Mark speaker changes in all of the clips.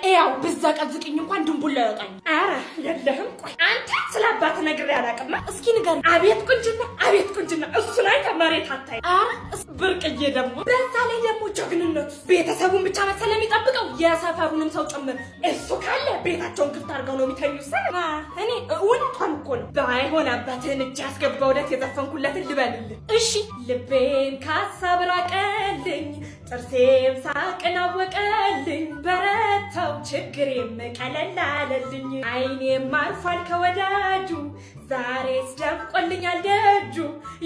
Speaker 1: ያው ብዛቀዝቅኝ እንኳን ድንቡላ ያወጣኝ። ኧረ የለህም። ቆይ አንተ ስለአባት ነግሬ አላውቅም። እስኪ ንገር። አቤት ቁንጅና እሱ ላይ ከመሬት አታይ። ኧረ ብርቅዬ ደግሞ በዛ ላይ ደግሞ ጀግንነቱ ቤተሰቡን ብቻ መሰለ የሚጠብቀው የሰፈሩንም ሰው ጭምር። እሱ ካለ ቤታቸውን ክፍት አድርገው ነው የሚተኙት። እኔ እውነቷን እኮ ነው። ባይሆን አባትህን እጅ ያስገባውለት የዘፈንኩለትን ልበልልህ። እሺ ልቤን ከሀሳብ ራቀልኝ፣ ጥርሴም ሳቅን አወቀልኝ፣ በረታው ችግሬም ቀለል አለልኝ፣ አይኔም አልፏል ከወዳጁ ዛሬስ ደምቆልኛል ደጁ፣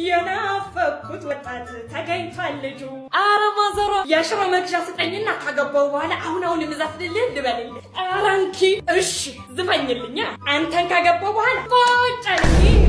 Speaker 1: የናፈኩት ወጣት ተገኝቷል ልጁ። ኧረ ማዘሯ የሽሮ መግዣ ስጠኝና ካገባው በኋላ አሁን ልዘፍንልህ ልበልልህ። ኧረ እንኪ እሺ ዝፈኝልኛ። አንተን ካገባው በኋላ ቆጨልኝ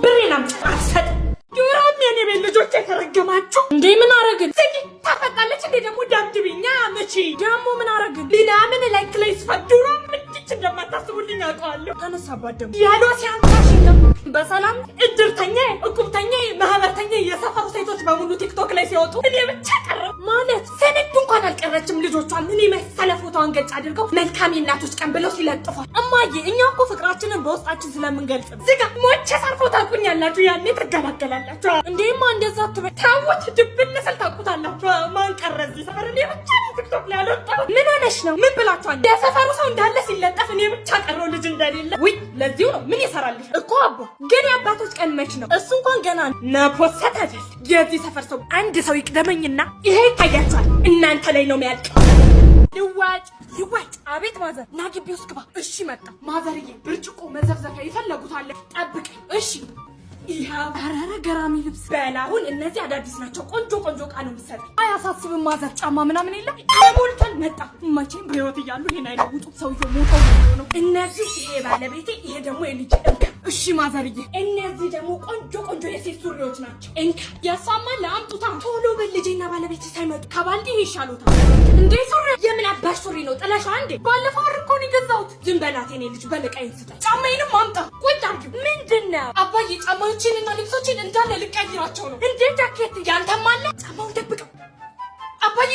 Speaker 1: ብሬን አምጪ አልሰጥም። ዱራም የኔ ቤት ልጆች የተረገማችሁ እንዴ! ምን አረግን? ዝጊ ታፈጣለች እንዴ ደግሞ ዳምድብኛ። መቼ ደግሞ ምን አረግን? ሊና ምን ላይክ ላይ ስፈዱራ ምንጭ እንደማታስቡልኝ አውቀዋለሁ። ተነሳባት ደግሞ ያሎ ሲያንታሽና በሰላም እድርተኛ እቁብተኛ ማህበርተኛ የሰፈሩ ሴቶች በሙሉ ቲክቶክ ላይ ሲወጡ እኔ ብቻ ቀረ ማለት ሰነድ እንኳን አልቀረችም። ልጆቿን ምን መሰለ ፎቶዋን ገጭ አድርገው መልካም የእናቶች ቀን ብለው ሲለጥፏል። እማዬ እኛ እኮ ፍቅራችንን በውስጣችን ስለምንገልጽ ዝጋ ሞቼ ሳርፎ ታቁኛላችሁ። ያኔ ትገላገላላችሁ። እንዴማ እንደዛ አትበይ። ታውት ድብን ስል ታቁታላችሁ። ማን ቀረ እዚህ ሰፈር? እኔ ብቻ ቲክቶክ ላይ አልወጣሁ። ምን ሆነሽ ነው? ምን ብላችኋል? የሰፈሩ ሰው እንዳለ ሲለጠፍ እኔ ብቻ ቀረው ልጅ እንደሌለ። ውይ ለዚሁ ነው ምን ይሰራልሽ እኮ አቦ። ግን የአባቶች ቀን መች ነው? እሱ እንኳን ገና ነፖሰት አይደል። የዚህ ሰፈር ሰው አንድ ሰው ይቅደመኝና ይሄ ይታያችኋል እናንተ ላይ ነው የሚያልቀው። ይዋጭ። አቤት ማዘር ና ግቢ ውስጥ ግባ። እሺ መጣ። ማዘርዬ ብርጭቆ መዘፍዘፊያ ይፈለጉታል። ጠብቀኝ እሺ። ይሄው አረረ ገራሚ ልብስ በላሁን። እነዚህ አዳዲስ ናቸው። ቆንጆ እቃ ነው የምትሰጠኝ። አያሳስብም ማዘር። ጫማ ምናምን የለም። አሞልቷል። መጣ። መቼም በህይወት እያሉ ይሄን አይለውጡ። ሰውዬው ሞተው ነው። እነዚህ ይሄ ባለቤቴ፣ ይሄ ደግሞ የልጅ እንካ። እሺ ማዘርዬ፣ እነዚህ ደግሞ ቆንጆ የሴት ሱሪዎች ናቸው። እንካ። ያሳማ ለአምጡታ ቶሎ በልጄና ባለቤቴ ሳይመጡ ከባልዲ ይሻሉታል። እንዴ ሱሪ የምን አባሽ ሱሪ ነው? ጥለሻ እንዴ? ባለፈው እኮ ነው የገዛሁት። ዝም በላት የኔ ልጅ። በልቀይን ስጠኝ። ጫማዬንም አምጣ። ቁጭ አድርጊው። ምንድነው አባዬ? ጫማዎችንና ልብሶችን እንዳለ ልቀይራቸው ነው። እንዴ ጃኬት ያንተም አለ? ጫማውን ደብቀው አባዬ።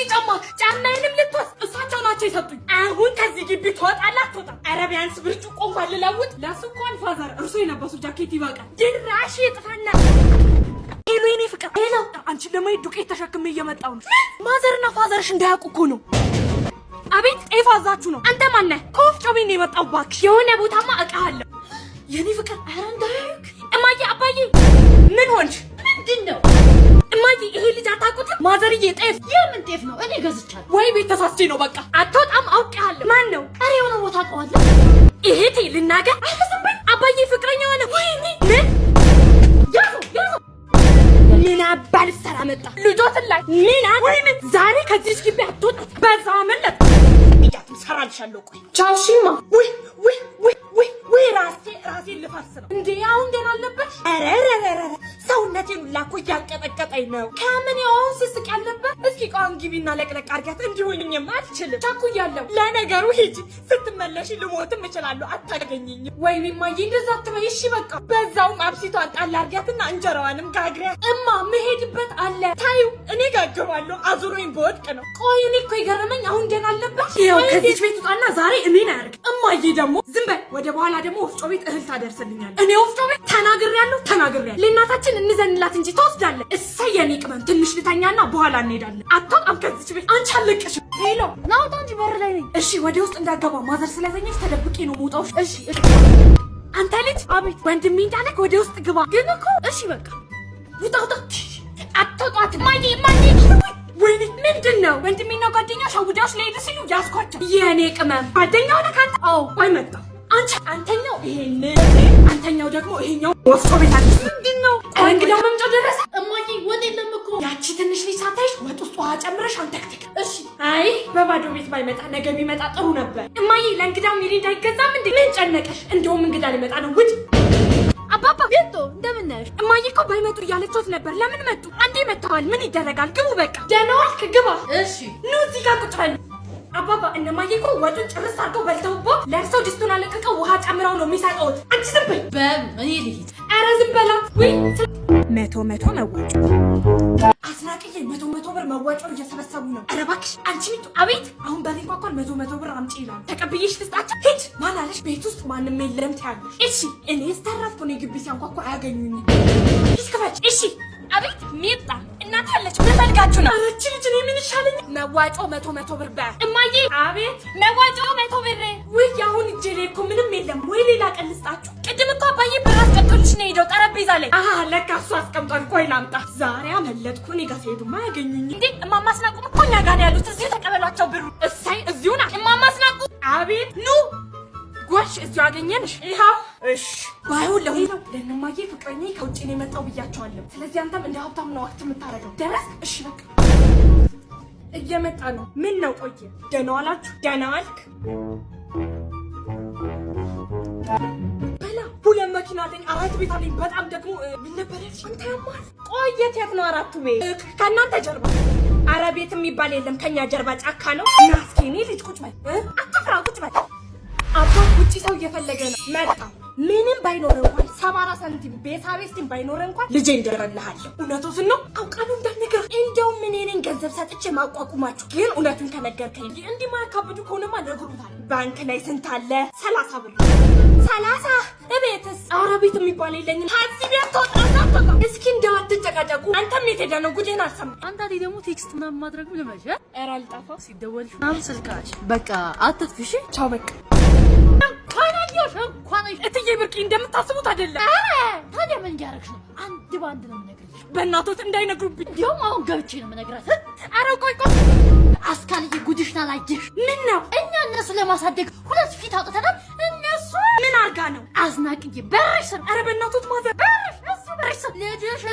Speaker 1: ጫማዬንም ልትወስድ እሳቸው ናቸው የሰጡኝ። አሁን ከዚህ ግቢ ትወጣለህ አትወጣም? ኧረ ቢያንስ ብርጭቆ እንኳን ልለውጥ። ለሱ እንኳን ፋዘር እርሶ የለበሱ ጃኬት ይበቃል። ድራሽ ይጥፋና ሄሎ የኔ ፍቅር። ሄሎ አንቺን ለማየት ዱቄት ተሸክሜ እየመጣሁ ነው። ማዘርና ፋዘርሽ እንዳያውቁ እኮ ነው። አቤት ኤፋዛችሁ ነው። አንተ ማን ነህ? ከወፍጮ ቤት ነው የመጣው። እባክሽ የሆነ ቦታማ እቃ አለ የኔ ፍቅር። ኧረ እንዳያዩክ። እማዬ አባዬ ምን ሆንሽ? ምንድነው እማዬ? ይሄ ልጅ አታውቁትም? ማዘርዬ ጤፍ። የምን ጤፍ ነው? እኔ ገዝቻለሁ። ወይ ቤት ተሳስቼ ነው። በቃ አትወጣም። አውቄሃለሁ። ማን ነው? ኧረ የሆነ ቦታ አውቀዋለሁ። ይሄቴ ልናገር አይፈስብኝ። አባዬ ፍቅረኛ ሆነ። ወይኔ ምን ምን አባል ሰራ መጣ ልጆትን ላይ ምን ወይኔ ዛሬ ከዚህ ግቢ አትወጣት። በዛ መለጥ ይያትም ሰራልሻለሁ። ቆይ ቻውሺማ። ወይ ራሴ ልፈርስ ነው እንዴ? አሁን ገና አለበት። አረረረረ ሰውነቴን ሁላ እኮ እያንቀጠቀጠኝ ነው። ከምን ያውን ስስቅ ያለበት። እስኪ ቋን ግቢና ለቅለቅ አድርጊያት። እንዲሆንኝም አልችልም። ቻኩያለሁ። ለነገሩ ሂጂ፣ ስትመለሺ ልሞትም እችላለሁ። አታገኘኝም። ወይኔ ማዬ እንደዛ አትበይ እሺ። በቃ በዛውም አብሲቷን ጣል አድርጊያትና እንጀራዋንም ጋግሪያት። እማ መሄድበት አለ። ታዩ እኔ ጋግባለሁ። አዙሮኝ በወድቅ ነው። ቆይ እኔ እኮ የገረመኝ አሁን ገና አለበት። ይኸው ከዚህ ቤት ውጣና ዛሬ እኔን አያርግ። እማዬ ደግሞ ዝም በይ። ወደ በኋላ ደግሞ ወፍጮ ቤት እህል ታደርስልኛለህ። እኔ ወፍጮ ቤት ተናግሬያለሁ። ለእናታችን እንዘንላት እንጂ ተወስዳለህ። እሰይ የኔ ቅመም። ትንሽ ልተኛና በኋላ እንሄዳለን። አትወጣም ከዚች ቤት። አንቺ አለቅሽ። ሄሎ ናውጣ እንጂ በር ላይ ነኝ። እሺ ወደ ውስጥ እንዳገባ ማዘር ስለተኛች ተደብቄ ነው የምወጣው። እሺ አንተ ልጅ። አቤት ወንድሜ እንዳለክ ወደ ውስጥ ግባ። ግን እኮ እሺ በቃ ውጣ። አትወጣት ማዬ። ወይኔ ምንድነው? ወንድሜና ጓደኛው ሻውዳሽ ለሄድ ሲሉ ያስኳቸው። የኔ ቅመም ጓደኛው ነህ አንተ? አዎ ቆይ መጣ። አንተኛው ይሄን አንተኛው ደግሞ ይሄኛው ወፍጮ ቤት አለ። ምንድነው? እንግዳው መምጫ ደረሰ። እማዬ ወጥ የለም እኮ። ያቺ ትንሽ ልጅ ሳታይሽ ወጥ ውስጥ ውሃ ጨምረሽ አንተክተክ። እሺ። አይ በባዶ ቤት ባይመጣ ነገ ቢመጣ ጥሩ ነበር። እማዬ ለእንግዳው ሚሪንዳ አይገዛም እንዴ? ምን ጨነቀሽ? እንደውም እንግዳ ሊመጣ ነው። ውጭ አባባ ቤቶ እንደምን ነሽ? እማዬ እኮ ባይመጡ እያለችት ነበር። ለምን መጡ? አንዴ መጥተዋል። ምን ይደረጋል? ግቡ በቃ። ደህና ዋልክ? ግባ። እሺ ኑ እዚህ ጋር ቁጭ በሉ። አባባ እነማዬ እኮ ወጡን ጭርስ አድርገው በልተውበት ለእርሰው ድስቱን አለቅቀው ውሃ ጨምረው ነው የሚሰጠውት። አንቺ ዝም በይ። እኔ ልሂድ። ኧረ ዝም በላት። ወይ መቶ መዋጮ አስናቅዬ 100 ብር መዋጮ እየሰበሰቡ ነው። ኧረ እባክሽ አንቺ ሚጡ። አቤት። አሁን በሌባ እንኳን 100 ብር አምጪ ይላል። ተቀብዬሽ ልስጣቸው? ሂድ። ማን አለሽ? ቤት ውስጥ ማንም የለም ትያለሽ። እሺ እኔ ስተረፍኩ ነው። ግቢ ሲያንኳኳ አያገኙኝም። ይስከፈች። እሺ አቤት። ሚጣ እናት አለች። ምን ፈልጋችሁ ነው? አረቺ ልጅ ነው። ምን ይሻለኝ? መዋጮ 100 ብር በያ። እማዬ። አቤት። መዋጮ 100 ብር። ውይ አሁን እጄ ላይ እኮ ምንም የለም። ወይ ሌላ ቀን ልስጣችሁ? ቅድም እኮ አባዬ ብር አስቀምጦልሽ ነው ሄደው ጠረጴዛ ላይ። አሃ ለካ እሱ አስቀምጧል። ቆይ ላምጣ። ዛሬ አመለጥኩ። እኔ ጋር ሲሄዱማ አያገኙኝም። እንዴ እማማ አስናቁም እኮ እኛ ጋር ያሉት። እዚሁ ተቀበሏቸው ብሩ። እሳይ እዚሁ ናት። እማማ አስናቁ። አቤት። ኑ ጎሽ እዚሁ አገኘንሽ። ይኸው። እሺ ባይሆን ለሁሉ ለእነማዬ ፍቅረኛ ከውጭ ነው የመጣው ብያቸዋለሁ። ስለዚህ አንተም እንደ ሀብታም ነው ወቅት የምታደርገው። ደረስ? እሺ በቃ እየመጣ ነው። ምን ነው ቆየ? ደህና ዋላችሁ? ደህና ዋልክ? በላ 2 መኪና አለኝ፣ 4 ቤት አለኝ። በጣም ደግሞ ምን ነበር ያልሽ? አንተ ያማል። ቆየት የት ነው 4ቱ ቤት? ከእናንተ ጀርባ። አረ ቤት የሚባል የለም፣ ከኛ ጀርባ ጫካ ነው። ና እስኪ እኔ ልጅ ቁጭ በል። አትፍራ፣ ቁጭ በል። አባ ውጪ ሰው እየፈለገ ነው። መጣ። ምንም ባይኖር እንኳን 70 ሳንቲም ቤሳቤስቲም ባይኖር እንኳን ልጄ እንደረልሃለሁ። እውነቱን ነው አውቃለሁ እንዳልነገር። እንደውም ምን እኔን ገንዘብ ሰጥቼ ማቋቁማችሁ፣ ግን እውነቱን ከነገርከኝ እንዲህ ማካብዱ ከሆነማ ነግሩታል። ባንክ ላይ ስንት አለ? 30 ብር። 30? እቤትስ? ኧረ ቤት የሚባል የለኝም። ታክሲ ቤት ተወጣጣጣ። እስኪ እንደው አትጨቃጨቁ። አንተም የት ሄደህ ነው? ጉዴን አሰማ።
Speaker 2: አንተ ደግሞ ቴክስት ምናምን ማድረግ ልመጀ።
Speaker 1: ኧረ አልጠፋው።
Speaker 2: ሲደወልሽ ምናምን ስልካሽ። በቃ አትጥፊሽ።
Speaker 1: ቻው በቃ። እትዬ ብርቂ እንደምታስቡት አይደለም።
Speaker 2: ታዲያ ምን እያደረግሽ ነው? አንድ በአንድ ነው የምነግርሽ።
Speaker 1: በእናቶት እንዳይነግሩብኝ።
Speaker 2: እንዲያውም አሁን ገብቼ ነው የምነግራት። ኧረ ቆይ አስካልዬ ጉድሽን አላየሽ?
Speaker 1: ምን ነው?
Speaker 2: እኛ እነሱ ለማሳደግ 2 ፊት አውጥተናል። እነሱ
Speaker 1: ምን አርጋ ነው?
Speaker 2: አዝናቅዬ በርሽ ስር።
Speaker 1: ኧረ በእናቶት ማዘር
Speaker 2: በርሽ ስር ልጅሽ።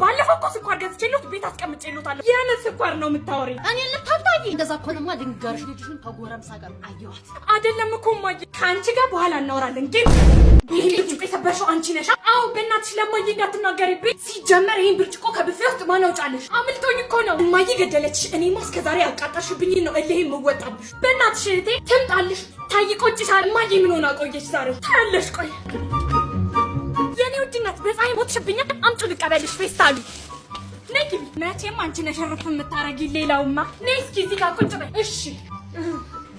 Speaker 1: ባለፈው እኮ ስኳር ገዝቼልዎት ቤት አስቀምጬልዎታለሁ። የእውነት ስኳር ነው የምታወሪኝ?
Speaker 2: እኔ ልታብታጊ። እንደዛ እኮንማ ልንገርሽ፣ ልጅሽን ከጎረምሳ ጋር አየኋት።
Speaker 1: አይደለም እኮ እማዬ፣ ከአንቺ ጋር በኋላ እናወራለን። ግን ይህን ብርጭቆ የሰበርሽው አንቺ ነሽ። አዎ በእናትሽ ለማዬ እንዳትናገሪብኝ። ሲጀመር ይህን ብርጭቆ ከብፌ ውስጥ ማን አውጫለሽ? አምልጦኝ እኮ ነው። እማዬ ገደለችሽ። እኔማ እስከዛሬ ያቃጠርሽብኝ ነው እልህ የምወጣብሽ። በእናትሽ እህቴ ትምጣልሽ። ታይ ቆጭሻል። እማዬ ምን ሆና ቆየች ዛሬ? ታያለሽ። ቆይ የኔ ውድነት በፀሐይ ሞትሽብኛ። አምጪው ልቀበልሽ ፌስታሉ። ነይ ግቢ። መቼም አንቺ ነሽ እርፍ የምታረጊ። ሌላውማ ነይ እስኪ እዚህ ጋር ቁጭ በይ። እሺ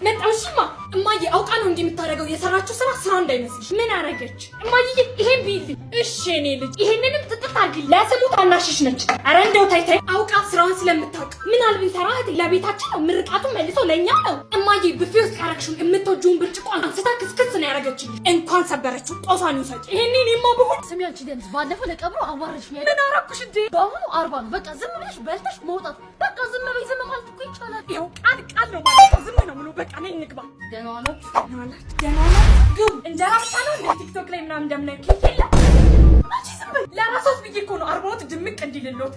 Speaker 1: መጣውሽማ። እማዬ አውቃ ነው እንዲህ የምታደርገው። የሰራችው ስራ እንዳይመስልሽ። ምን አረገች እማዬ? ይሄን ቢልኝ። እሺ እኔ ልጅ ይሄንንም ጥጥት አድርጊ። ለስሙ ታናሽሽ ነች። ኧረ እንደው ታይ አውቃ ስራውን ስለምታውቅ ምን አልብንሰራ ለቤታችን ነው። ምርቃቱን መልሶ ለእኛ ነው። እማዬ ብፌ ውስጥ ያረግሽውን የምትወጂውን ብርጭቆ አንስታ ክስክስ ነው ያረገችልኝ። እንኳን ሰበረችው። ጦሷን ይውሰድ። ይሄንን የማብሁት
Speaker 2: ስሚ አንቺ ደንዝ፣ ባለፈው ለቀብሩ አዋርሽ ነው።
Speaker 1: ምን አረኩሽ እንዴ?
Speaker 2: በአሁኑ 40 ነው። በቃ ዝም ብለሽ በልተሽ መውጣት። በቃ ዝም በይ። ዝም ማለት እኮ ይቻላል።
Speaker 1: ይኸው ቃል ነው ማለት ነው። ዝም ነው ምኑ። በቃ ነይ እንግባ።
Speaker 2: ደህና ዋላችሁ።
Speaker 1: ደህና ዋላችሁ። ግቡ። እንጀራ ብቻ ነው እንደ ቲክቶክ ላይ ምናምን እንደምናየው ኬክ የለም። አንቺ ዝም በይ። ለራስዎት ብዬሽ እኮ ነው 40 ድምቅ እንዲልልዎት።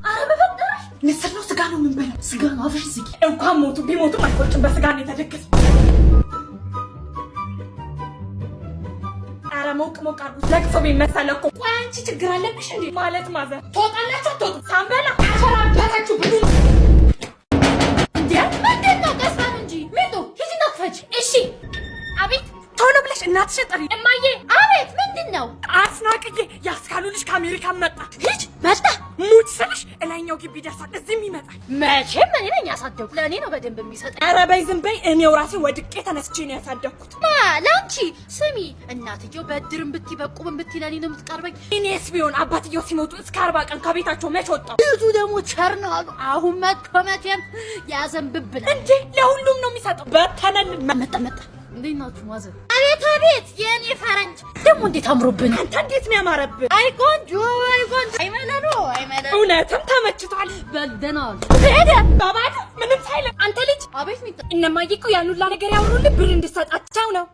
Speaker 1: ኧረ በፈጠረሽ ምስር ነው ስጋ ነው የምንበላው?
Speaker 2: ስጋ ነው። አፍሽ ዝጊ።
Speaker 1: እንኳን ሞቱ ቢሞቱም አይቆጭም። በስጋ ነው የተደገሰው። ኧረ ሞቅ አድርጉት። ለቅሶ ቤት መሰለ እኮ። ቆይ አንቺ ችግር አለብሽ እንዴ? ማለት ማዘር ትወጣላችሁ አትወጡም? ሳንበላ አፈራበታችሁ ብሉ።
Speaker 2: እንዴ ምንድን ነው? ቀስፋን እንጂ ሚጡ ሂጂና ክፈች።
Speaker 1: እሺ አቤት። ቶሎ ብለሽ እናትሽን ጥሪ። እማዬ።
Speaker 2: አቤት። ምንድን ነው?
Speaker 1: አስናቅዬ ያስካሉ ልጅ ከአሜሪካን መጣ። ሂጅ።
Speaker 2: መጣ?
Speaker 1: ሙች ስልሽ እላይኛው ግቢ ደርሷል። እዚህም ይመጣል።
Speaker 2: መቼም እኔ ነኝ ያሳደኩት። ለእኔ ነው በደንብ የሚሰጠኝ።
Speaker 1: ኧረ በይ ዝም በይ። እኔው ራሴ ወድቄ ተነስቼ ነው ያሳደኩት።
Speaker 2: ለአንቺ ስሚ፣ እናትየው በድርም ብትይ በቁብም ብትይ ለእኔ ነው የምትቀርበኝ።
Speaker 1: እኔስ ቢሆን አባትየው ሲሞቱ እስከ 40 ቀን ከቤታቸው መች ወጣሁ።
Speaker 2: ልጁ ደግሞ ቸር ነው አሉ። አሁን መጥቶ መቼም ያዘንብብናል
Speaker 1: እንዴ። ለሁሉም ነው የሚሰጠው። በተነልን
Speaker 2: መጣ። እንዴት ናችሁ ማዘር? አቤት የኔ ፈረንጅ ደግሞ እንዴት አምሮብን።
Speaker 1: አንተ እንዴት ነው ያማረብህ?
Speaker 2: አይ ቆንጆ አይመለሉ።
Speaker 1: እውነትም ተመችቷል።
Speaker 2: በደና
Speaker 1: ሄደ ባባዱ ምንም ሳይል አንተ ልጅ።
Speaker 2: አቤት ሚጣ።
Speaker 1: እነማዬ እኮ ያን ሁላ ነገር ያወሩልህ ብር እንድትሰጣቸው ነው።